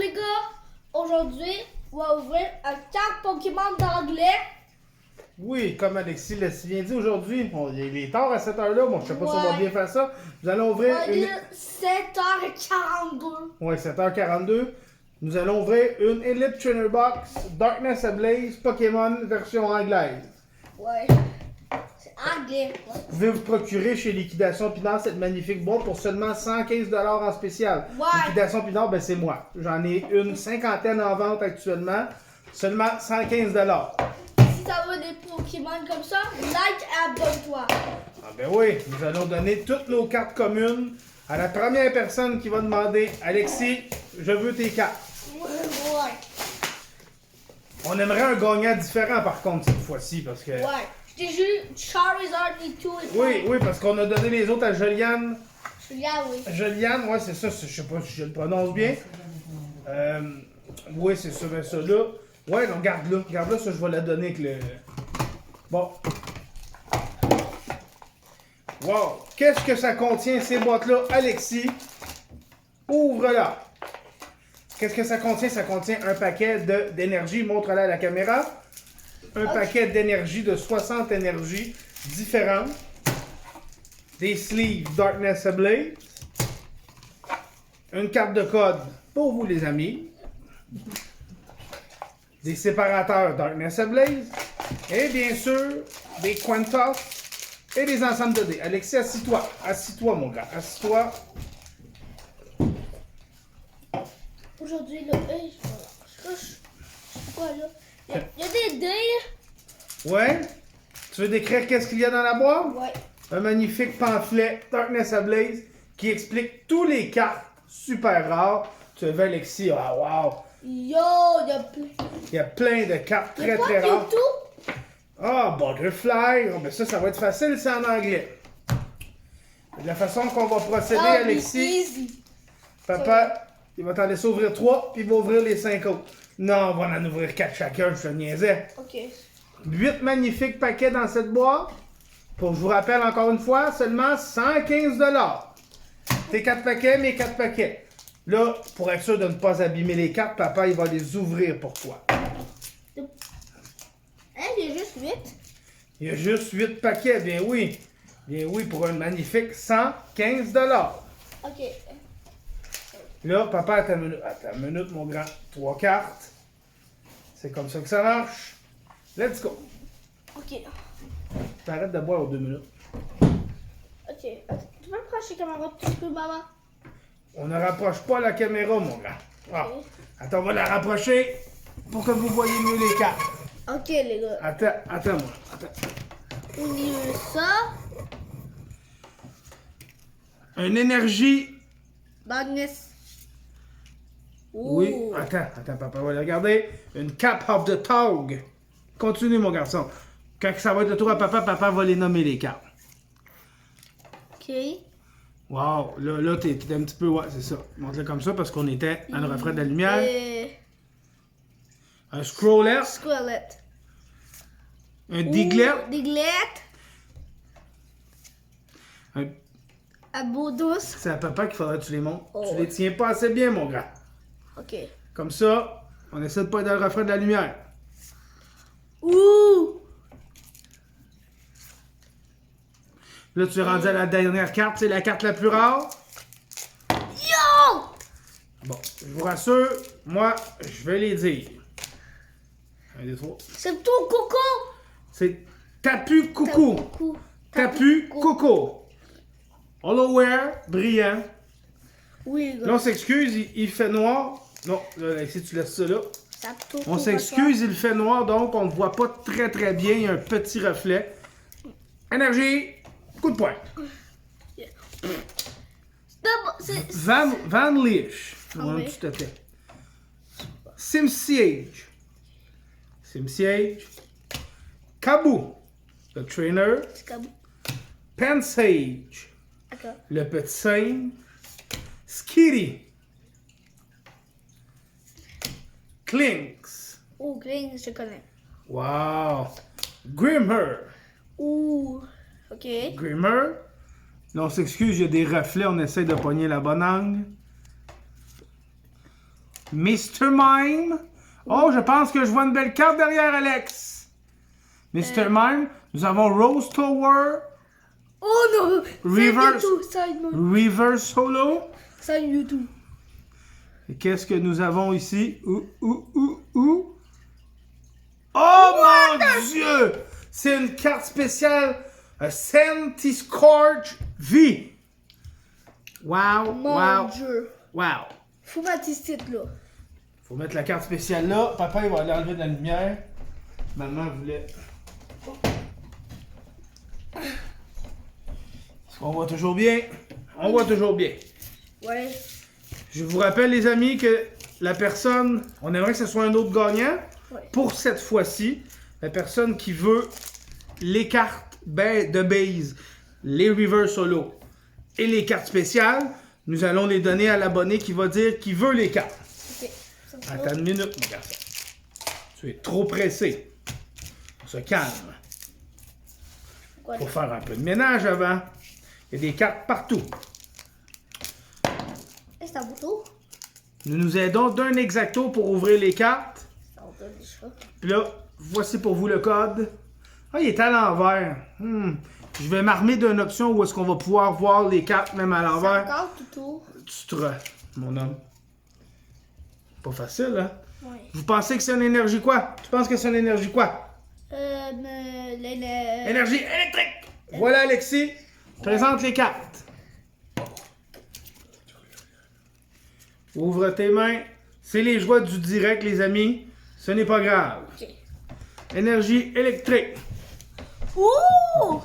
les gars, aujourd'hui, on va ouvrir un carte Pokémon d'anglais. Oui, comme Alexis l'a si bien dit aujourd'hui, il est tard à cette heure-là, bon, je sais pas si on va Ouais. bien faire ça. Nous allons ouvrir On va une... dire 7h42. Ouais, 7h42. Nous allons ouvrir une Elite Trainer Box Darkness Ablaze Pokémon version anglaise. Ouais. C'est anglais. Ouais. Vous pouvez vous procurer chez Liquidation Pinard cette magnifique boîte pour seulement 115$ en spécial. Ouais. Liquidation Pinard, ben c'est moi. J'en ai une cinquantaine en vente actuellement. Seulement 115$. Si ça veut des Pokémon comme ça, like et abonne-toi. Ah ben oui, nous allons donner toutes nos cartes communes à la première personne qui va demander « Alexis, je veux tes cartes. Ouais. » On aimerait un gagnant différent par contre cette fois-ci parce que... Ouais. Je t'ai joué Charizard et tout. Oui, parce qu'on a donné les autres à Joliane. Là, oui. Joliane, ouais, c'est ça, je sais pas si je le prononce bien. Oui, c'est ça, ben ça là. Ouais, donc garde-la, ça je vais la donner avec le... Bon. Wow, qu'est-ce que ça contient ces boîtes-là, Alexis? Ouvre-la. Qu'est-ce que ça contient? Ça contient un paquet d'énergie, montre-la à la caméra. Un paquet d'énergie de 60 énergies différentes. Des sleeves Darkness Ablaze. Une carte de code pour vous les amis. Des séparateurs Darkness Ablaze. Et bien sûr, des coin toss et des ensembles de dés. Alexis, assis-toi. Assis-toi, mon gars. Assis-toi. Aujourd'hui, là, je sais quoi, là? Il y a des dés. Ouais? Tu veux décrire qu'est-ce qu'il y a dans la boîte? Ouais. Un magnifique pamphlet Darkness Ablaze qui explique tous les cartes super rares. Tu veux, Alexis? Ah, wow! Yo, il y a plein. Il y a plein de cartes Il y a très pas très rares. tout. Ah, Butterfly! Oh, ben ça va être facile, c'est en anglais. De la façon qu'on va procéder, Ah, Alexis, easy. papa, il va t'en laisser ouvrir 3, puis il va ouvrir les 5 autres. Non, on va en ouvrir 4 chacun, je te niaisais. Ok. 8 magnifiques paquets dans cette boîte. Pour, je vous rappelle encore une fois, seulement 115$. Tes 4 paquets, mes 4 paquets. Là, pour être sûr de ne pas abîmer les cartes, papa, il va les ouvrir pour toi. Hein, il y a juste 8. Il y a juste 8 paquets, bien oui. Bien oui, pour un magnifique 115$. Ok. Là, papa, attends une minute, mon grand. 3 cartes. C'est comme ça que ça marche. Let's go. Ok. T'arrêtes de boire aux 2 minutes. Ok. Attends, tu peux me procher comme un petit peu, maman? On ne rapproche pas la caméra, mon grand. Ah. Ok. Attends, on va la rapprocher pour que vous voyez mieux les cartes. Ok, les gars. Attends-moi. Attends. On y veut ça. Une énergie. Magnus. Oui. Ouh. Attends, papa va la regarder. Une Cap of the Tog. Continue, mon garçon. Quand ça va être le tour à papa, papa va les nommer les cartes. Ok. Wow, là t'es un petit peu... Ouais, c'est ça. Montre-le comme ça parce qu'on était à le reflet de la lumière. Et... Un Scrollet. Squelette. Un Diglett. Diglett. Un... Un beau douce. C'est à papa qu'il faudrait que tu les montres. Oh. Tu les tiens pas assez bien, mon grand. Ok. Comme ça, on essaie de pas être dans le reflet de la lumière. Ouh. Là, tu es rendu à la dernière carte. C'est la carte la plus rare. Yo. Bon, je vous rassure, moi, je vais les dire. 1, 2, 3. C'est ton coco. C'est Tapu Coucou. Coucou. Tapu Coco. Hollowware, brillant. Oui, les Là, gars. on s'excuse, il fait noir. Non, là, si tu laisses ça là. Ça tourne On s'excuse, il fait noir, donc on ne voit pas très très bien. Il y a un petit reflet. Énergie, coup de poing. C'est... Van Leash. Ah Ouais, oui. tout à fait. Simsiege. Simsiege. Kaboo, le trainer. C'est comme... Pensage, D'accord. le petit singe. Skitty. Clinks. Ouh, Green, je connais. Wow. Grimmer. Ouh. Ok. Grimmer. Là, on s'excuse, il y a des reflets, on essaie de pogner la bonne angle. Mr. Mime. Oh, je pense que je vois une belle carte derrière Alex. Mr. Mime. Nous avons Rose Tower. Oh non! Reverse. Side mode. Reverse Solo. Side YouTube. Et qu'est-ce que nous avons ici? Ouh. Oh mon Dieu! C'est une carte spéciale. Scorch V. Wow, Mon Dieu. wow. Faut mettre tes titres là. Faut mettre la carte spéciale là. Papa, il va aller enlever de la lumière. Maman voulait. On voit toujours bien. On voit toujours bien. Ouais. Je vous rappelle, les amis, que la personne, on aimerait que ce soit un autre gagnant. Ouais. Pour cette fois-ci, la personne qui veut les cartes de base, les reverse solo et les cartes spéciales, nous allons les donner à l'abonné qui va dire qu'il veut les cartes. Ok. Ça me Attends une minute, mon garçon. Tu es trop pressé. On se calme. Pourquoi Faut faire un peu de ménage avant. Il y a des cartes partout. c'est un bouton? Nous nous aidons d'un exacto pour ouvrir les cartes. Ça en donne déjà. Puis là, voici pour vous le code. Ah, il est à l'envers. Je vais m'armer d'une option où est-ce qu'on va pouvoir voir les cartes même à l'envers. 50 tout tour. Tu te mon homme. Pas facile, hein? Ouais. Vous pensez que c'est une énergie quoi? Tu penses que c'est une énergie quoi? Énergie électrique! Voilà, Alexis. Présente les cartes. Ouvre tes mains. C'est les joies du direct, les amis. Ce n'est pas grave. Ok. Énergie électrique. Ouh!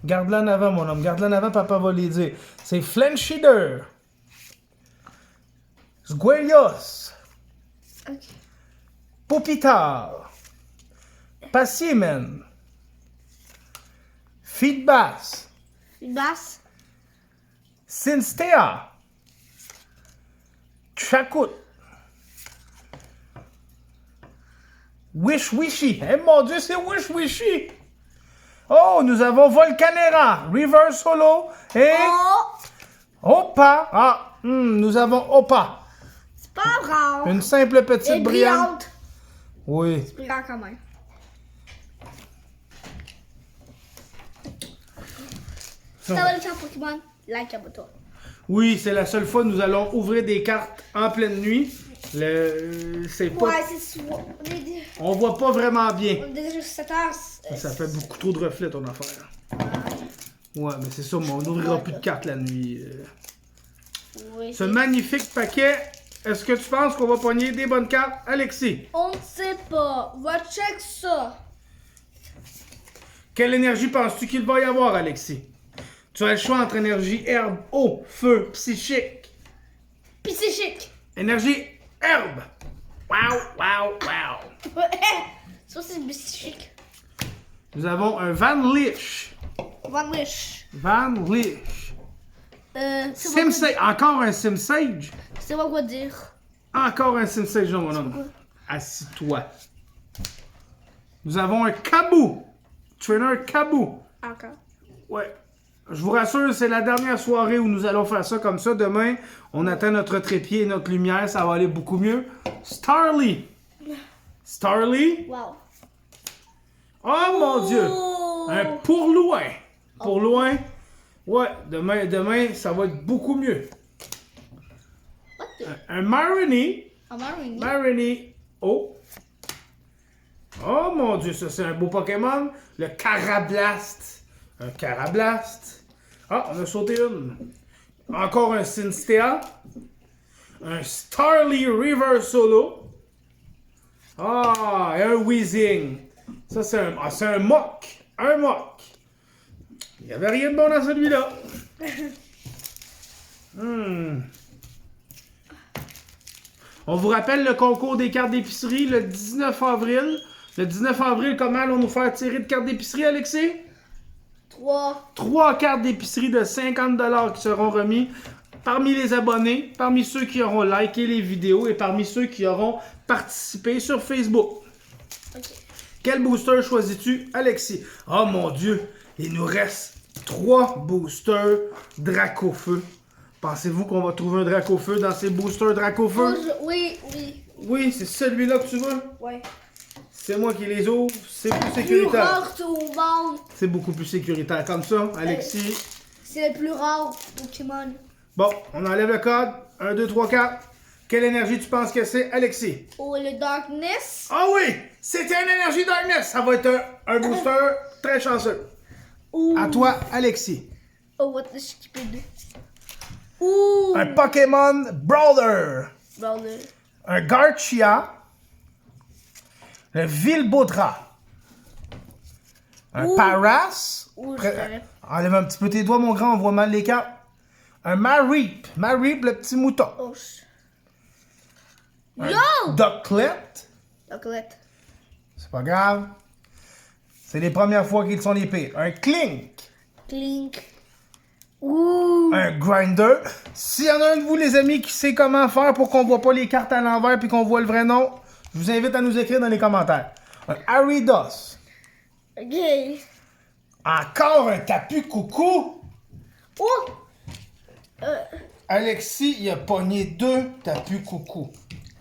Garde-la en avant, mon homme. Garde-la en avant, papa va les dire. C'est Flenchider. Sguelios. Ok. Popitar. Passiemen. Feedbass. Une basse. Sinstea. Chakut. Wish Wishy. Eh mon Dieu, c'est Wish Wishy. Oh, nous avons Volcanera, Reverse Solo et Oh! Opa. Ah, nous avons Opa. C'est pas grave. Une simple petite Et brillante. Oui. C'est brillant quand même. Ça va le faire Pokémon. Like, abonne-toi. Oui, c'est la seule fois que nous allons ouvrir des cartes en pleine nuit. C'est pas... Ouais, c'est souvent. On voit pas vraiment bien. On est déjà 7 heures. Ça fait beaucoup trop de reflets ton affaire. Ouais, mais c'est ça, mais on n'ouvrira plus de cartes la nuit. Oui, Ce magnifique paquet, est-ce que tu penses qu'on va pogner des bonnes cartes, Alexis? on ne sait pas. Va check ça. Quelle énergie penses-tu qu'il va y avoir, Alexis? Tu as le choix entre énergie herbe, eau, feu, psychique. Psychique. Énergie herbe. Wow. Ça, c'est psychique. Nous avons un Van Lich. Van Wish. Van Lich. C'est Encore un Simsage. pas quoi dire. Encore un Simsage, mon homme. Assis-toi. Nous avons un Kabou. Trainer Kabou. Encore. Ouais. Je vous rassure, c'est la dernière soirée où nous allons faire ça comme ça. Demain, on attend notre trépied et notre lumière. Ça va aller beaucoup mieux. Starly. Starly. Wow. Oh mon Dieu. Un pour loin. Pour loin. Ouais, demain, ça va être beaucoup mieux. What the? Un Marini. Un Marini. Marini. Oh. Oh mon Dieu, ça c'est un beau Pokémon. Le Carablast. Un Carablast. Ah, on a sauté une. Encore un Sinstea. Un Starly River Solo. Ah, et un Weezing. Ça c'est un Mok. Un Mok. Il n'y avait rien de bon dans celui-là. On vous rappelle le concours des cartes d'épicerie le 19 avril. Le 19 avril, comment allons-nous faire tirer de cartes d'épicerie, Alexis? 3. 3 cartes d'épicerie de 50$ qui seront remis parmi les abonnés, parmi ceux qui auront liké les vidéos et parmi ceux qui auront participé sur Facebook. Ok. Quel booster choisis-tu, Alexis? Oh mon Dieu, il nous reste 3 boosters Dracofeu Pensez-vous qu'on va trouver un Dracofeu dans ces boosters Dracofeu? Oui. Oui, c'est celui-là que tu veux? Ouais. C'est moi qui les ouvre, c'est plus Plus sécuritaire. rare au monde. C'est beaucoup plus sécuritaire. Comme ça, Alexis. C'est le plus rare Pokémon. Bon, on enlève le code. 1, 2, 3, 4. Quelle énergie tu penses que c'est, Alexis? Oh, le Darkness. Ah oui! C'était une énergie Darkness! Ça va être un booster très chanceux. Ouh. À toi, Alexis. Oh, what the stupid. Ouh. Un Pokémon Brawler. Brawler. Un Garchia. Un Vilbaudra. Un Ouh. Paras. Ouh, je connais. Enlève un petit peu tes doigts, mon grand, on voit mal les cartes. Un Mareep. Mareep, le petit mouton. Oh, Un Yo! Ducklet. Chocolate. C'est pas grave. C'est les premières fois qu'ils sont les pires. Un Clink. Clink. Ouh. Un Grinder. S'il y en a un de vous, les amis, qui sait comment faire pour qu'on voit pas les cartes à l'envers puis qu'on voit le vrai nom, je vous invite à nous écrire dans les commentaires. Un Aridos. Ok. Encore un Tapu Coucou. Oh. Alexis, il a pogné 2 Tapu Coucou.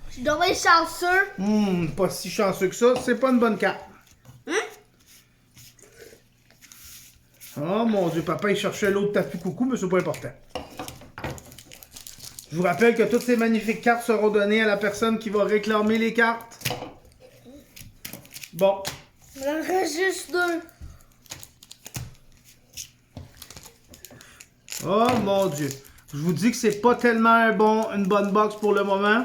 Je suis dommage chanceux. Pas si chanceux que ça. C'est pas une bonne carte. Hein? Oh mon Dieu, papa, il cherchait l'autre Tapu Coucou, mais c'est pas important. Je vous rappelle que toutes ces magnifiques cartes seront données à la personne qui va réclamer les cartes. Bon. Il en reste juste 2. Oh mon Dieu. Je vous dis que c'est pas tellement une bonne box pour le moment.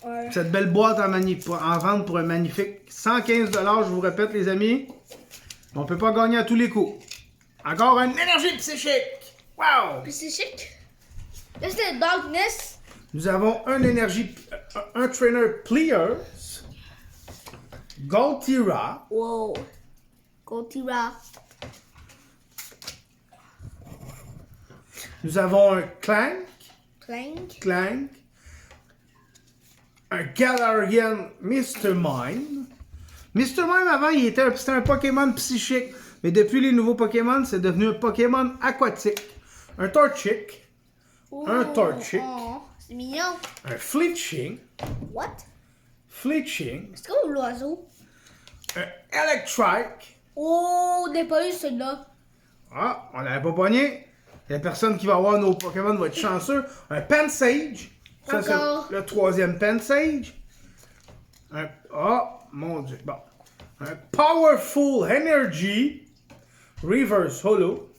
Ouais. Cette belle boîte en vente pour un magnifique 115 $, je vous répète les amis. On peut pas gagner à tous les coups. Encore une énergie psychique. Wow! Puis c'est chic. Là, c'est le Darkness. Nous avons un trainer Pliers. Goltira. Wow. Goltira. Nous avons un Clank. Clank. Un Galarian Mr. Mime. Mr. Mime, avant, c'était un Pokémon psychique. Mais depuis les nouveaux Pokémon, c'est devenu un Pokémon aquatique. Un Torchic. Un Torchic. Oh, c'est mignon. Un Fletching. What? Fletching. C'est comme l'oiseau. Un Electrike. Oh, on n'a pas eu celui-là. Ah, on l'avait pas pogné. La personne qui va avoir nos Pokémon va être chanceux. Un Pansage. Ça, Encore. c'est le 3e Pansage. Oh, mon Dieu. Bon. Un Powerful Energy. Reverse Holo.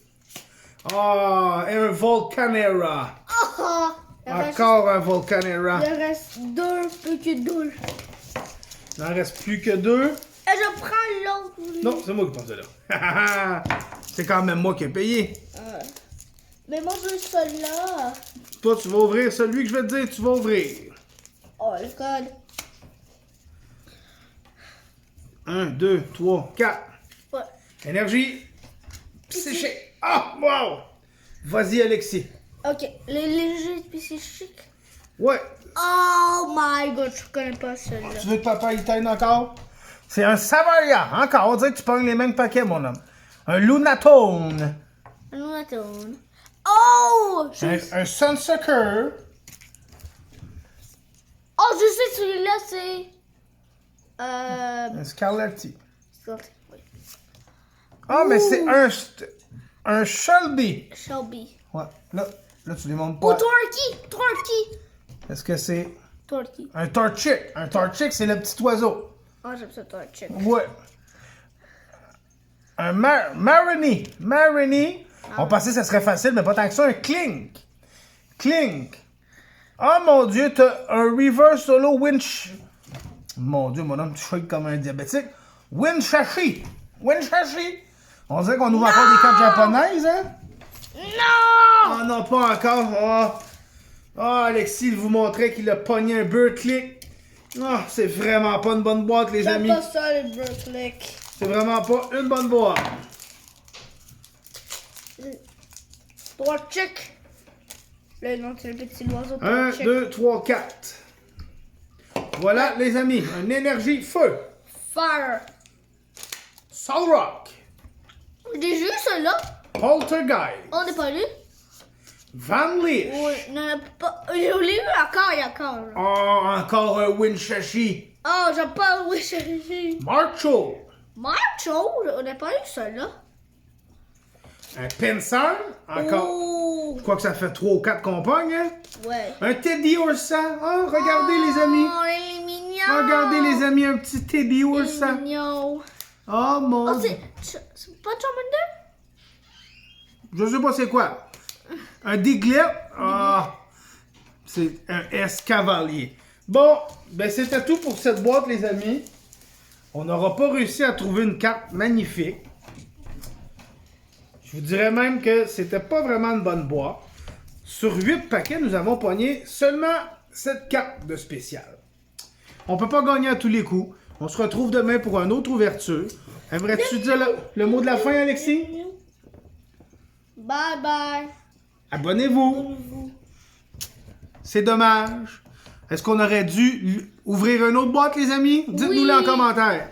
Ah, et un Volcanera. Oh, Encore un Volcanera. Il en reste 2, plus que 2. Il n'en reste plus que 2. Et je prends l'autre. Non, c'est moi qui prends celui-là. C'est quand même moi qui ai payé. Mais moi, je veux celui-là. Toi, tu vas ouvrir celui que je vais te dire, tu vas ouvrir. Oh, le code. 1, 2, 3, 4. Ouais. Énergie. Psychique. Ah, wow. Vas-y, Alexis. Ok, les légers psychiques. Ouais. Oh my god, je connais pas celui-là. Tu veux que papa il t'aide encore? C'est un Savaria. Encore, on dirait que tu pognes les mêmes paquets, mon homme. Un Lunatone. Un atone. Oh! Un Sunsucker. Oh, je sais, celui-là, c'est. Un Scarletti. Oui. Ah, mais c'est un Shelby. Shelby. Ouais. Là, tu les montres Oh, pas. Torky! Est-ce que c'est Torky. un Torchic? Un Torchic, c'est le petit oiseau. Oh, j'aime ça, Torchic. Ouais. Un Marini. On pensait que ça serait facile, mais pas tant que ça. Un Clink. Oh mon Dieu, t'as un Reverse Solo Winch. Mon Dieu, mon homme, tu shakes comme un diabétique. Winshashi. On dirait qu'on ouvre encore des cartes japonaises, hein? Non! Oh non, pas encore. Oh, Alexis, il vous montrait qu'il a pogné un Burklick. Oh, c'est vraiment pas une bonne boîte, les J'aime amis. pas ça, les Burklick. C'est vraiment pas une bonne boîte. Torchic. Le nom, c'est le petit oiseau. 1, Torchic. 2, 3, 4. Voilà, les amis, un énergie feu. Fire. Solrock. J'ai vu celui-là. Poltergeist. On n'est pas lu. Van Leech. Oui, non, pas. Je l'ai eu encore, il y a encore. Là. Oh, encore un Winchester. Oh, j'ai pas oui, chérie. Marshall. Macho, on n'a pas eu ça là. Un Pinsir. Encore. Oh. Je crois que ça fait 3 ou 4 compagnes, hein? Ouais. Un Teddy Ursa. Oh, regardez les amis. Oh, il est mignon. Regardez les amis, un petit Teddy Il est Ursa. mignon. Oh mon Oh, Dieu. c'est pas Charmander? Je sais pas c'est quoi. Un Diglett. Ah. C'est un S-Cavalier. Bon, ben c'était tout pour cette boîte, les amis. On n'aura pas réussi à trouver une carte magnifique. Je vous dirais même que c'était pas vraiment une bonne boîte. Sur 8 paquets, nous avons pogné seulement cette carte de spécial. On peut pas gagner à tous les coups. On se retrouve demain pour une autre ouverture. Aimerais-tu dire le mot de la fin, Alexis? Bye bye. Abonnez-vous. C'est dommage. Est-ce qu'on aurait dû ouvrir une autre boîte, les amis? Dites-nous-le en commentaire.